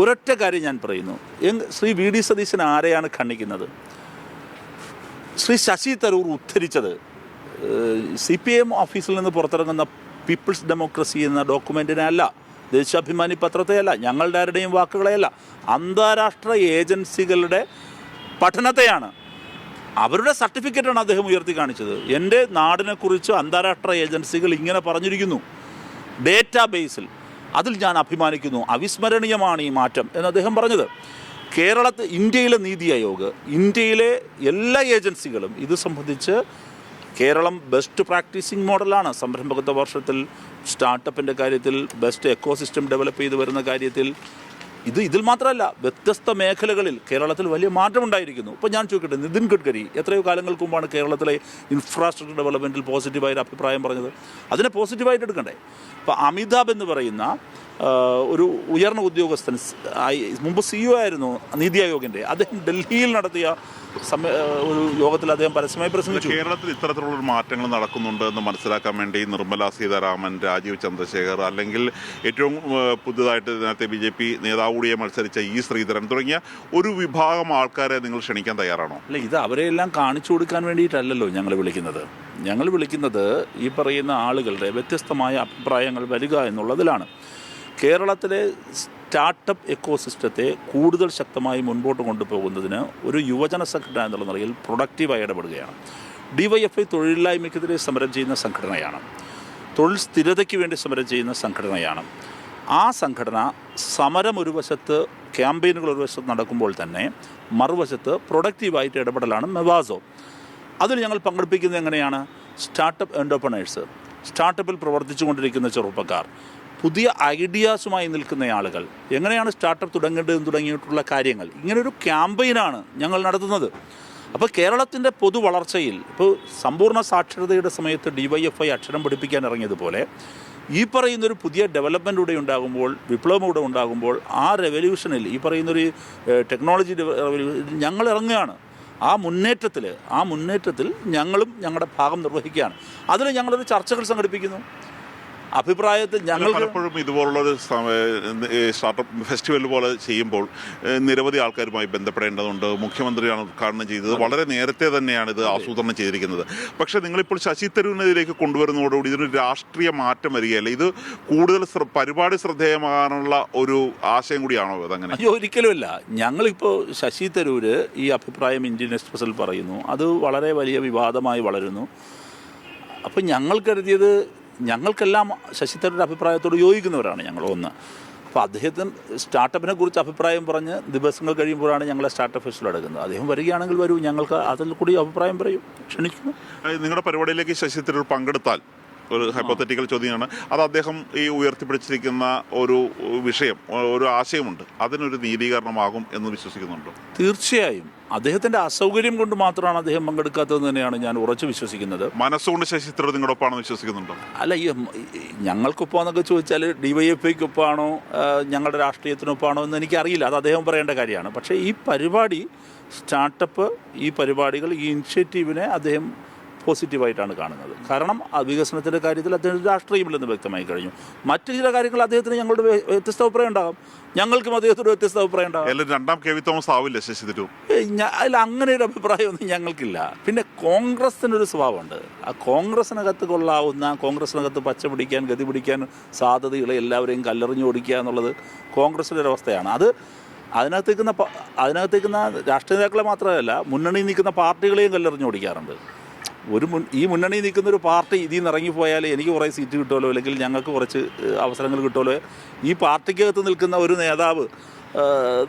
ഒരൊറ്റ കാര്യം ഞാൻ പറയുന്നു. ശ്രീ വി ഡി സതീശൻ ആരെയാണ് ഖണ്ഡിക്കുന്നത്? ശ്രീ ശശി തരൂർ ഉദ്ധരിച്ചത് CPM ഓഫീസിൽ നിന്ന് പുറത്തിറങ്ങുന്ന പീപ്പിൾസ് ഡെമോക്രസി എന്ന ഡോക്യുമെൻറ്റിനെ അല്ല, ദേശാഭിമാനി പത്രത്തെയല്ല, ഞങ്ങളുടെ ആരുടെയും വാക്കുകളെയല്ല, അന്താരാഷ്ട്ര ഏജൻസികളുടെ പഠനത്തെയാണ്. അവരുടെ സർട്ടിഫിക്കറ്റാണ് അദ്ദേഹം ഉയർത്തി കാണിച്ചത്. എൻ്റെ നാടിനെക്കുറിച്ച് അന്താരാഷ്ട്ര ഏജൻസികൾ ഇങ്ങനെ പറഞ്ഞിരിക്കുന്നു ഡേറ്റാ ബേസിൽ, അതിൽ ഞാൻ അഭിമാനിക്കുന്നു, അവിസ്മരണീയമാണ് ഈ മാറ്റം എന്ന് അദ്ദേഹം പറഞ്ഞത്. ഇന്ത്യയിലെ നീതി ആയോഗ്, ഇന്ത്യയിലെ എല്ലാ ഏജൻസികളും ഇത് സംബന്ധിച്ച് കേരളം ബെസ്റ്റ് പ്രാക്ടീസിങ് മോഡലാണ്. സംരംഭകത്വ വർഷത്തിൽ, സ്റ്റാർട്ടപ്പിൻ്റെ കാര്യത്തിൽ, ബെസ്റ്റ് എക്കോസിസ്റ്റം ഡെവലപ്പ് ചെയ്ത് വരുന്ന കാര്യത്തിൽ, ഇതിൽ മാത്രമല്ല വ്യത്യസ്ത മേഖലകളിൽ കേരളത്തിൽ വലിയ മാറ്റമുണ്ടായിരിക്കുന്നു. ഇപ്പോൾ ഞാൻ ചോദിക്കട്ടെ, നിതിൻ ഗഡ്കരി എത്രയോ കാലങ്ങൾക്ക് മുമ്പാണ് കേരളത്തിലെ ഇൻഫ്രാസ്ട്രക്ചർ ഡെവലപ്മെൻറ്റിൽ പോസിറ്റീവായൊരു അഭിപ്രായം പറഞ്ഞത്. അതിനെ പോസിറ്റീവായിട്ട് എടുക്കണ്ടേ? ഇപ്പോൾ അമിതാഭ് എന്ന് പറയുന്ന ഒരു ഉയർന്ന ഉദ്യോഗസ്ഥൻ, മുമ്പ് CEO ആയിരുന്നു നീതി ആയോഗിൻ്റെ, അദ്ദേഹം ഡൽഹിയിൽ നടത്തിയ ഒരു യോഗത്തിൽ അദ്ദേഹം പരസ്യമായി പ്രസംഗിച്ചു. കേരളത്തിൽ ഇത്തരത്തിലുള്ള മാറ്റങ്ങൾ നടക്കുന്നുണ്ട് എന്ന് മനസ്സിലാക്കാൻ വേണ്ടി നിർമ്മല സീതാരാമൻ, രാജീവ് ചന്ദ്രശേഖർ, അല്ലെങ്കിൽ ഏറ്റവും പുതുതായിട്ട് നേരത്തെ BJP നേതാവ് കൂടിയെ മത്സരിച്ച ശ്രീധരൻ തുടങ്ങിയ ഒരു വിഭാഗം ആൾക്കാരെ നിങ്ങൾ ക്ഷണിക്കാൻ തയ്യാറാണോ? അല്ല, ഇത് അവരെയെല്ലാം കാണിച്ചു കൊടുക്കാൻ വേണ്ടിയിട്ടല്ലല്ലോ ഞങ്ങൾ വിളിക്കുന്നത് ഈ പറയുന്ന ആളുകളുടെ വ്യത്യസ്തമായ അഭിപ്രായങ്ങൾ വരിക എന്നുള്ളതിലാണ്. കേരളത്തിലെ സ്റ്റാർട്ടപ്പ് എക്കോസിസ്റ്റത്തെ കൂടുതൽ ശക്തമായി മുൻപോട്ട് കൊണ്ടുപോകുന്നതിന് ഒരു യുവജന സംഘടന എന്നുള്ള നിലയിൽ പ്രൊഡക്റ്റീവായി ഇടപെടുകയാണ്. DYFI തൊഴിലില്ലായ്മയ്ക്കെതിരെ സമരം ചെയ്യുന്ന സംഘടനയാണ്, തൊഴിൽ സ്ഥിരതയ്ക്ക് വേണ്ടി സമരം ചെയ്യുന്ന സംഘടനയാണ്. ആ സംഘടന സമരം ഒരു വശത്ത്, ക്യാമ്പയിനുകൾ ഒരു വശത്ത് നടക്കുമ്പോൾ തന്നെ മറുവശത്ത് പ്രൊഡക്റ്റീവായിട്ട് ഇടപെടലാണ് മെവാസോ. അതിൽ ഞങ്ങൾ പങ്കെടുപ്പിക്കുന്നത് എങ്ങനെയാണ്? സ്റ്റാർട്ടപ്പ് എൻ്റർപ്രണേഴ്സ്, സ്റ്റാർട്ടപ്പിൽ പ്രവർത്തിച്ചു കൊണ്ടിരിക്കുന്ന ചെറുപ്പക്കാർ, പുതിയ ഐഡിയാസുമായി നിൽക്കുന്ന ആളുകൾ, എങ്ങനെയാണ് സ്റ്റാർട്ടപ്പ് തുടങ്ങേണ്ടതെന്ന് തുടങ്ങിയിട്ടുള്ള കാര്യങ്ങൾ, ഇങ്ങനൊരു ക്യാമ്പയിനാണ് ഞങ്ങൾ നടത്തുന്നത്. അപ്പോൾ കേരളത്തിൻ്റെ പൊതു വളർച്ചയിൽ, ഇപ്പോൾ സമ്പൂർണ്ണ സാക്ഷരതയുടെ സമയത്ത് DYFI അക്ഷരം പഠിപ്പിക്കാൻ ഇറങ്ങിയതുപോലെ ഈ പറയുന്നൊരു പുതിയ ഡെവലപ്മെൻ്റ് കൂടെ ഉണ്ടാകുമ്പോൾ, വിപ്ലവം കൂടെ ഉണ്ടാകുമ്പോൾ, ആ റെവല്യൂഷനിൽ, ഈ പറയുന്നൊരു ടെക്നോളജി ഞങ്ങൾ ഇറങ്ങുകയാണ്. ആ മുന്നേറ്റത്തിൽ ഞങ്ങളും ഞങ്ങളുടെ ഭാഗം നിർവഹിക്കുകയാണ്. അതിൽ ഞങ്ങളൊരു ചർച്ചകൾ സംഘടിപ്പിക്കുന്നു. അഭിപ്രായത്തിൽ ഞങ്ങൾ പലപ്പോഴും ഇതുപോലുള്ളൊരു സ്റ്റാർട്ടപ്പ് ഫെസ്റ്റിവൽ പോലെ ചെയ്യുമ്പോൾ നിരവധി ആൾക്കാരുമായി ബന്ധപ്പെടേണ്ടതുണ്ട്. മുഖ്യമന്ത്രിയാണ് ഉദ്ഘാടനം ചെയ്തത്, വളരെ നേരത്തെ തന്നെയാണ് ഇത് ആസൂത്രണം ചെയ്തിരിക്കുന്നത്. പക്ഷേ നിങ്ങളിപ്പോൾ ശശി തരൂരിനെതിരേക്ക് കൊണ്ടുവരുന്നതോടുകൂടി ഇതിനൊരു രാഷ്ട്രീയ മാറ്റം വരികയല്ലേ? ഇത് കൂടുതൽ പരിപാടി ശ്രദ്ധേയമാകാനുള്ള ഒരു ആശയം കൂടിയാണോ അതങ്ങനെ? അയ്യോ, ഒരിക്കലുമല്ല. ഞങ്ങളിപ്പോൾ ശശി തരൂർ ഈ അഭിപ്രായം ഇന്ത്യൻ എക്സ്പ്രസിൽ പറയുന്നു, അത് വളരെ വലിയ വിവാദമായി വളരുന്നു. അപ്പോൾ ഞങ്ങൾ കരുതിയത്, ഞങ്ങൾക്കെല്ലാം ശശി തരൂരിൻ്റെ അഭിപ്രായത്തോട് യോജിക്കുന്നവരാണ് ഞങ്ങൾ. അപ്പോൾ അദ്ദേഹത്തിന് സ്റ്റാർട്ടപ്പിനെ കുറിച്ച് അഭിപ്രായം പറഞ്ഞ് ദിവസങ്ങൾ കഴിയുമ്പോഴാണ് ഞങ്ങളെ സ്റ്റാർട്ടപ്പ് ഫെസ്റ്റിവൽ എടുക്കുന്നത്. അദ്ദേഹം വരികയാണെങ്കിൽ വരൂ, ഞങ്ങൾക്ക് അതിൽ കൂടി അഭിപ്രായം പറയും, ക്ഷണിക്കുന്നു. നിങ്ങളുടെ പരിപാടിയിലേക്ക് ശശി തരൂർ പങ്കെടുത്താൽ, ഒരു ഹൈപ്പോത്തറ്റിക്കൽ ചോദ്യമാണ് അത്, അദ്ദേഹം ഈ ഉയർത്തിപ്പിടിച്ചിരിക്കുന്ന ഒരു വിഷയം, ഒരു ആശയമുണ്ട്, അതിനൊരു നീതീകരണമാകും എന്ന് വിശ്വസിക്കുന്നുണ്ടോ? തീർച്ചയായും. അദ്ദേഹത്തിൻ്റെ അസൗകര്യം കൊണ്ട് മാത്രമാണ് അദ്ദേഹം പങ്കെടുക്കാത്തതെന്ന് തന്നെയാണ് ഞാൻ ഉറച്ചു വിശ്വസിക്കുന്നത്. മനസ്സുകൊണ്ട് ശശി തരൂർ നിങ്ങളോടൊപ്പമാണെന്ന് വിശ്വസിക്കുന്നുണ്ടോ? അല്ല, ഞങ്ങൾക്കൊപ്പം എന്നൊക്കെ ചോദിച്ചാൽ DYFIക്കൊപ്പമാണോ ഞങ്ങളുടെ രാഷ്ട്രീയത്തിനൊപ്പമാണോ എന്ന് എനിക്കറിയില്ല, അത് അദ്ദേഹം പറയേണ്ട കാര്യമാണ്. പക്ഷേ ഈ പരിപാടി, സ്റ്റാർട്ടപ്പ്, ഈ പരിപാടികൾ, ഈ ഇനിഷ്യേറ്റീവിനെ അദ്ദേഹം പോസിറ്റീവായിട്ടാണ് കാണുന്നത്. കാരണം വികസനത്തിൻ്റെ കാര്യത്തിൽ അദ്ദേഹത്തിന് രാഷ്ട്രീയമില്ലെന്ന് വ്യക്തമായി കഴിഞ്ഞു. മറ്റു ചില കാര്യങ്ങൾ അദ്ദേഹത്തിന് ഞങ്ങളുടെ വ്യത്യസ്ത അഭിപ്രായം ഉണ്ടാകും, ഞങ്ങൾക്കും അദ്ദേഹത്തിന് വ്യത്യസ്ത അഭിപ്രായം ഉണ്ടാകും. രണ്ടാം KV തോമസ് ആവില്ല ശശി തരൂർ? അതിൽ അങ്ങനെ ഒരു അഭിപ്രായമൊന്നും ഞങ്ങൾക്കില്ല. പിന്നെ കോൺഗ്രസിനൊരു സ്വഭാവമുണ്ട്. ആ കോൺഗ്രസിനകത്ത് കൊള്ളാവുന്ന, കോൺഗ്രസിനകത്ത് പച്ച പിടിക്കാൻ, ഗതി പിടിക്കാൻ സാധ്യതകളെ എല്ലാവരെയും കല്ലെറിഞ്ഞ് ഓടിക്കുക എന്നുള്ളത് കോൺഗ്രസിൻ്റെ ഒരവസ്ഥയാണ്. അത് അതിനകത്തേക്കുന്ന രാഷ്ട്രീയ നേതാക്കളെ മാത്രമല്ല, മുന്നണിയിൽ നിൽക്കുന്ന പാർട്ടികളെയും കല്ലെറിഞ്ഞ് ഓടിക്കാറുണ്ട്. ഈ മുന്നണി നിൽക്കുന്ന ഒരു പാർട്ടി ഇതിൽ നിന്ന് ഇറങ്ങിപ്പോയാൽ എനിക്ക് കുറേ സീറ്റ് കിട്ടുമല്ലോ, അല്ലെങ്കിൽ ഞങ്ങൾക്ക് കുറച്ച് അവസരങ്ങൾ കിട്ടുമല്ലോ, ഈ പാർട്ടിക്കകത്ത് നിൽക്കുന്ന ഒരു നേതാവ്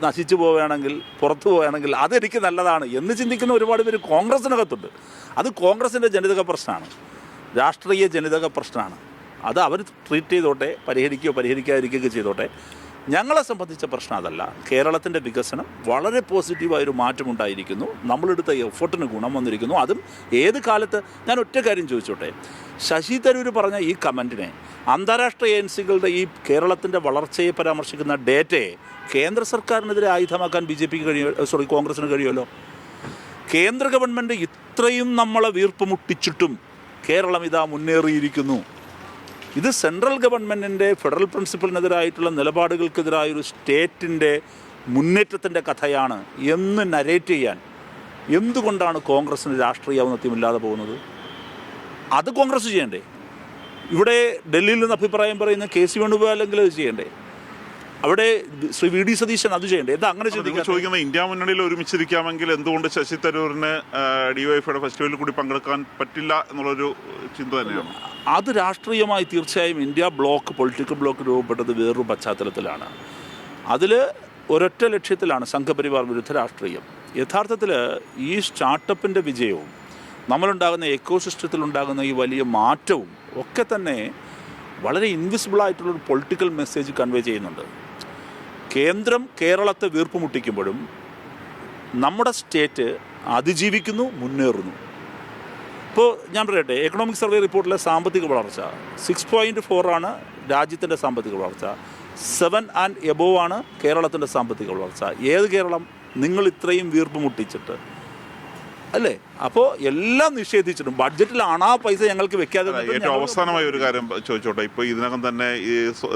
നശിച്ചു പോവുകയാണെങ്കിൽ, പുറത്തു പോവുകയാണെങ്കിൽ അതെനിക്ക് നല്ലതാണ് എന്ന് ചിന്തിക്കുന്ന ഒരുപാട് പേര് കോൺഗ്രസിനകത്തുണ്ട്. അത് കോൺഗ്രസിൻ്റെ ജനിതക പ്രശ്നമാണ്, രാഷ്ട്രീയ ജനിതക പ്രശ്നമാണ്. അത് അവർ ട്രീറ്റ് ചെയ്തോട്ടെ, പരിഹരിക്കാതിരിക്കുകയൊക്കെ ചെയ്തോട്ടെ. ഞങ്ങളെ സംബന്ധിച്ച പ്രശ്നം അതല്ല. കേരളത്തിൻ്റെ വികസനം വളരെ പോസിറ്റീവായൊരു മാറ്റമുണ്ടായിരിക്കുന്നു, നമ്മളെടുത്ത എഫേർട്ടിന് ഗുണം വന്നിരിക്കുന്നു. അതും ഏത് കാലത്ത്. ഞാൻ ഒറ്റ കാര്യം ചോദിച്ചോട്ടെ, ശശി തരൂർ പറഞ്ഞ ഈ കമൻറ്റിനെ, അന്താരാഷ്ട്ര ഏജൻസികളുടെ ഈ കേരളത്തിൻ്റെ വളർച്ചയെ പരാമർശിക്കുന്ന ഡേറ്റയെ കേന്ദ്ര സർക്കാരിനെതിരെ ആയുധമാക്കാൻ കോൺഗ്രസിന് കഴിയുമല്ലോ. കേന്ദ്ര ഗവൺമെൻറ് ഇത്രയും നമ്മളെ വീർപ്പ് മുട്ടിച്ചിട്ടും കേരളം ഇതാ മുന്നേറിയിരിക്കുന്നു. ഇത് സെൻട്രൽ ഗവൺമെൻറ്റിൻ്റെ ഫെഡറൽ പ്രിൻസിപ്പലിനെതിരായിട്ടുള്ള നിലപാടുകൾക്കെതിരായൊരു സ്റ്റേറ്റിൻ്റെ മുന്നേറ്റത്തിൻ്റെ കഥയാണ് എന്ന് നരേറ്റ് ചെയ്യാൻ എന്തുകൊണ്ടാണ് കോൺഗ്രസ്സിന് രാഷ്ട്രീയ ഔന്നത്യമില്ലാതെ പോകുന്നത്? അത് കോൺഗ്രസ് ചെയ്യണ്ടേ? ഇവിടെ ഡൽഹിയിൽ നിന്ന് അഭിപ്രായം പറയുന്ന കെ സി വേണുഗോപാലെങ്കിലും അത് ചെയ്യണ്ടേ? അവിടെ ശ്രീ വി ഡി സതീശൻ അത് ചെയ്യണ്ടേ? എന്താ അങ്ങനെ ചോദിക്കുന്നത്? ഇന്ത്യ മുന്നണിയിൽ ഒരുമിച്ചിരിക്കാമെങ്കിൽ എന്തുകൊണ്ട് ശശി തരൂരിന് ഡിവൈഎഫ്ഐയുടെ ഫെസ്റ്റിവലിൽ കൂടി പങ്കെടുക്കാൻ പറ്റില്ല എന്നുള്ളൊരു ചിന്ത തന്നെയാണ്. അത് രാഷ്ട്രീയമായി തീർച്ചയായും ഇന്ത്യ ബ്ലോക്ക്, പൊളിറ്റിക്കൽ ബ്ലോക്ക് രൂപപ്പെട്ടത് വേറൊരു പശ്ചാത്തലത്തിലാണ്. അതിൽ ഒരൊറ്റ ലക്ഷ്യത്തിലാണ് സംഘപരിവാർ വിരുദ്ധ രാഷ്ട്രീയം. യഥാർത്ഥത്തിൽ ഈ സ്റ്റാർട്ടപ്പിൻ്റെ വിജയവും നമ്മളുണ്ടാകുന്ന എക്കോസിസ്റ്റത്തിലുണ്ടാകുന്ന ഈ വലിയ മാറ്റവും ഒക്കെ തന്നെ വളരെ ഇൻവിസിബിളായിട്ടുള്ളൊരു പൊളിറ്റിക്കൽ മെസ്സേജ് കൺവേ ചെയ്യുന്നുണ്ട്. കേന്ദ്രം കേരളത്തെ വീർപ്പുമുട്ടിക്കുമ്പോഴും നമ്മുടെ സ്റ്റേറ്റ് അതിജീവിക്കുന്നു, മുന്നേറുന്നു. ഇപ്പോൾ ഞാൻ പറയട്ടെ, എക്കണോമിക് സർവേ റിപ്പോർട്ടിലെ സാമ്പത്തിക വളർച്ച 6.4 ആണ് രാജ്യത്തിൻ്റെ സാമ്പത്തിക വളർച്ച, 7 ആൻഡ് എബോവ് ആണ് കേരളത്തിൻ്റെ സാമ്പത്തിക വളർച്ച. ഏത് കേരളം? നിങ്ങൾ ഇത്രയും വീർപ്പ് മുട്ടിച്ചിട്ട് അല്ലേ? അപ്പോൾ എല്ലാം നിഷേധിച്ചിട്ടും ബഡ്ജറ്റിലാണ് ആ പൈസ ഞങ്ങൾക്ക് വെക്കാതെ. ഏറ്റവും അവസാനമായ ഒരു കാര്യം ചോദിച്ചോട്ടെ. ഇപ്പോൾ ഇതിനകം തന്നെ ഈ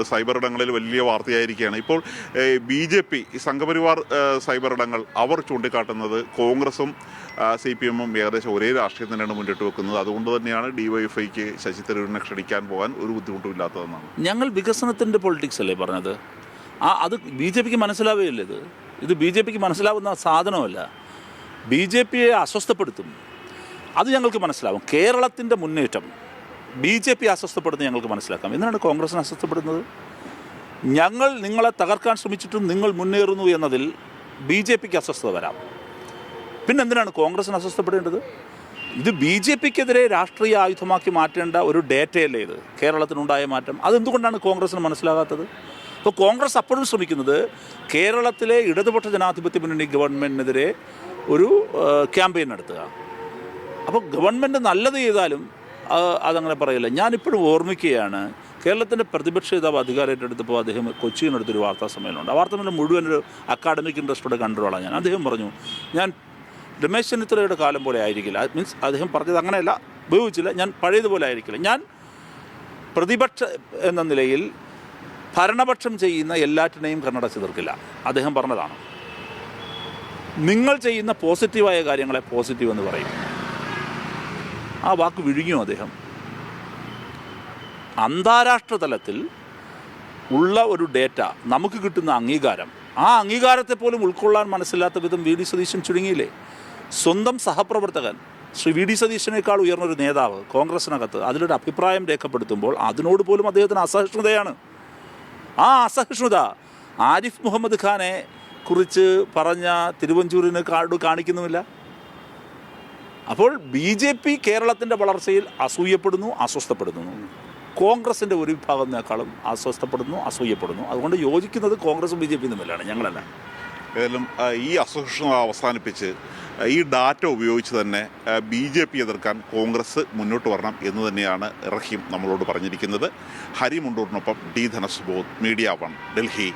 സൈബർ ഇടങ്ങളിൽ വലിയ വാർത്തയായിരിക്കുകയാണ്. ഇപ്പോൾ BJP സംഘപരിവാർ സൈബർ ഇടങ്ങൾ അവർ ചൂണ്ടിക്കാട്ടുന്നത് കോൺഗ്രസും CPM-ഉം ഏകദേശം ഒരേ രാഷ്ട്രീയം തന്നെയാണ് മുന്നിട്ട് വെക്കുന്നത്. അതുകൊണ്ട് തന്നെയാണ് DYFIക്ക് ശശി തരൂരിനെ ക്ഷണിക്കാൻ പോകാൻ ഒരു ബുദ്ധിമുട്ടും ഇല്ലാത്തതെന്നാണ്. ഞങ്ങൾ വികസനത്തിൻ്റെ പൊളിറ്റിക്സ് അല്ലേ പറഞ്ഞത്? അത് BJPക്ക് മനസ്സിലാവുകയില്ല. ഇത് BJPക്ക് മനസ്സിലാവുന്ന സാധനമല്ല. BJPയെ അസ്വസ്ഥപ്പെടുത്തും, അത് ഞങ്ങൾക്ക് മനസ്സിലാവും. കേരളത്തിൻ്റെ മുന്നേറ്റം BJP അസ്വസ്ഥപ്പെടുന്നത് ഞങ്ങൾക്ക് മനസ്സിലാക്കാം. എന്തിനാണ് കോൺഗ്രസിനെ അസ്വസ്ഥപ്പെടുന്നത്? ഞങ്ങൾ നിങ്ങളെ തകർക്കാൻ ശ്രമിച്ചിട്ടും നിങ്ങൾ മുന്നേറുന്നു എന്നതിൽ BJPക്ക് അസ്വസ്ഥത വരാം. പിന്നെന്തിനാണ് കോൺഗ്രസിന് അസ്വസ്ഥപ്പെടേണ്ടത്? ഇത് BJPക്കെതിരെ രാഷ്ട്രീയ ആയുധമാക്കി മാറ്റേണ്ട ഒരു ഡേറ്റയല്ലേ ഇത്? കേരളത്തിനുണ്ടായ മാറ്റം അതെന്തുകൊണ്ടാണ് കോൺഗ്രസിന് മനസ്സിലാകാത്തത്? അപ്പോൾ കോൺഗ്രസ് അപ്പോഴും ശ്രമിക്കുന്നത് കേരളത്തിലെ ഇടതുപക്ഷ ജനാധിപത്യ മുന്നണി ഗവൺമെൻറ്റിനെതിരെ ഒരു ക്യാമ്പയിൻ നടത്തുക. അപ്പോൾ ഗവൺമെൻറ് നല്ലത് ചെയ്താലും അതങ്ങനെ പറയില്ല. ഞാനിപ്പോഴും ഓർമ്മിക്കുകയാണ്, കേരളത്തിൻ്റെ പ്രതിപക്ഷ നേതാവ് അധികാരം ഏറ്റെടുത്തപ്പോൾ അദ്ദേഹം കൊച്ചിയിനടുത്തൊരു വാർത്താ സമ്മേളനമുണ്ട്. ആ വാർത്താ സമ്മേളനം മുഴുവൻ ഒരു അക്കാഡമിക് ഇൻട്രസ്റ്റോടെ കണ്ടോളാം ഞാൻ. അദ്ദേഹം പറഞ്ഞു, ഞാൻ രമേശ് ചെന്നിത്തലയുടെ കാലം പോലെ ആയിരിക്കില്ല. മീൻസ് അദ്ദേഹം പറഞ്ഞത് അങ്ങനെയല്ല, ഉപയോഗിച്ചില്ല, ഞാൻ പഴയതുപോലെ ആയിരിക്കില്ല. ഞാൻ പ്രതിപക്ഷ എന്ന നിലയിൽ ഭരണപക്ഷം ചെയ്യുന്ന എല്ലാറ്റിനെയും കണ്ണടച്ച് തീർക്കില്ല. അദ്ദേഹം പറഞ്ഞതാണ്. നിങ്ങൾ ചെയ്യുന്ന പോസിറ്റീവായ കാര്യങ്ങളെ പോസിറ്റീവ് എന്ന് പറയും. ആ വാക്ക് വിഴുങ്ങിയോ അദ്ദേഹം? അന്താരാഷ്ട്ര തലത്തിൽ ഉള്ള ഒരു ഡേറ്റ, നമുക്ക് കിട്ടുന്ന അംഗീകാരം, ആ അംഗീകാരത്തെ പോലും ഉൾക്കൊള്ളാൻ മനസ്സില്ലാത്ത വിധം വി ഡി സതീശൻ ചുരുങ്ങിയില്ലേ? സ്വന്തം സഹപ്രവർത്തകൻ ശ്രീ വി ഡി സതീശനേക്കാൾ ഉയർന്നൊരു നേതാവ് കോൺഗ്രസിനകത്ത് അതിലൊരു അഭിപ്രായം രേഖപ്പെടുത്തുമ്പോൾ അതിനോട് പോലും അദ്ദേഹത്തിന് അസഹിഷ്ണുതയാണ്. ആ അസഹിഷ്ണുത ആരിഫ് മുഹമ്മദ് ഖാനെ കുറിച്ച് പറഞ്ഞ തിരുവഞ്ചൂരിന് കാണിക്കുന്നുമില്ല. അപ്പോൾ BJP കേരളത്തിൻ്റെ വളർച്ചയിൽ അസൂയപ്പെടുന്നു, അസ്വസ്ഥപ്പെടുന്നു. കോൺഗ്രസിൻ്റെ ഒരു വിഭാഗത്തിനേക്കാളും അസ്വസ്ഥപ്പെടുന്നു, അസൂയപ്പെടുന്നു. അതുകൊണ്ട് യോജിക്കുന്നത് കോൺഗ്രസും BJPയും തമ്മിലാണ്, ഞങ്ങളല്ല. ഏതായാലും ഈ അസഹിഷ്ണുത അവസാനിപ്പിച്ച് ഈ ഡാറ്റ ഉപയോഗിച്ച് തന്നെ BJP എതിർക്കാൻ കോൺഗ്രസ് മുന്നോട്ട് വരണം എന്ന് തന്നെയാണ് റഹീം നമ്മളോട് പറഞ്ഞിരിക്കുന്നത്. ഹരി മുണ്ടൂറിനൊപ്പം D ധനസുബോധ്, മീഡിയ 1, ഡൽഹി.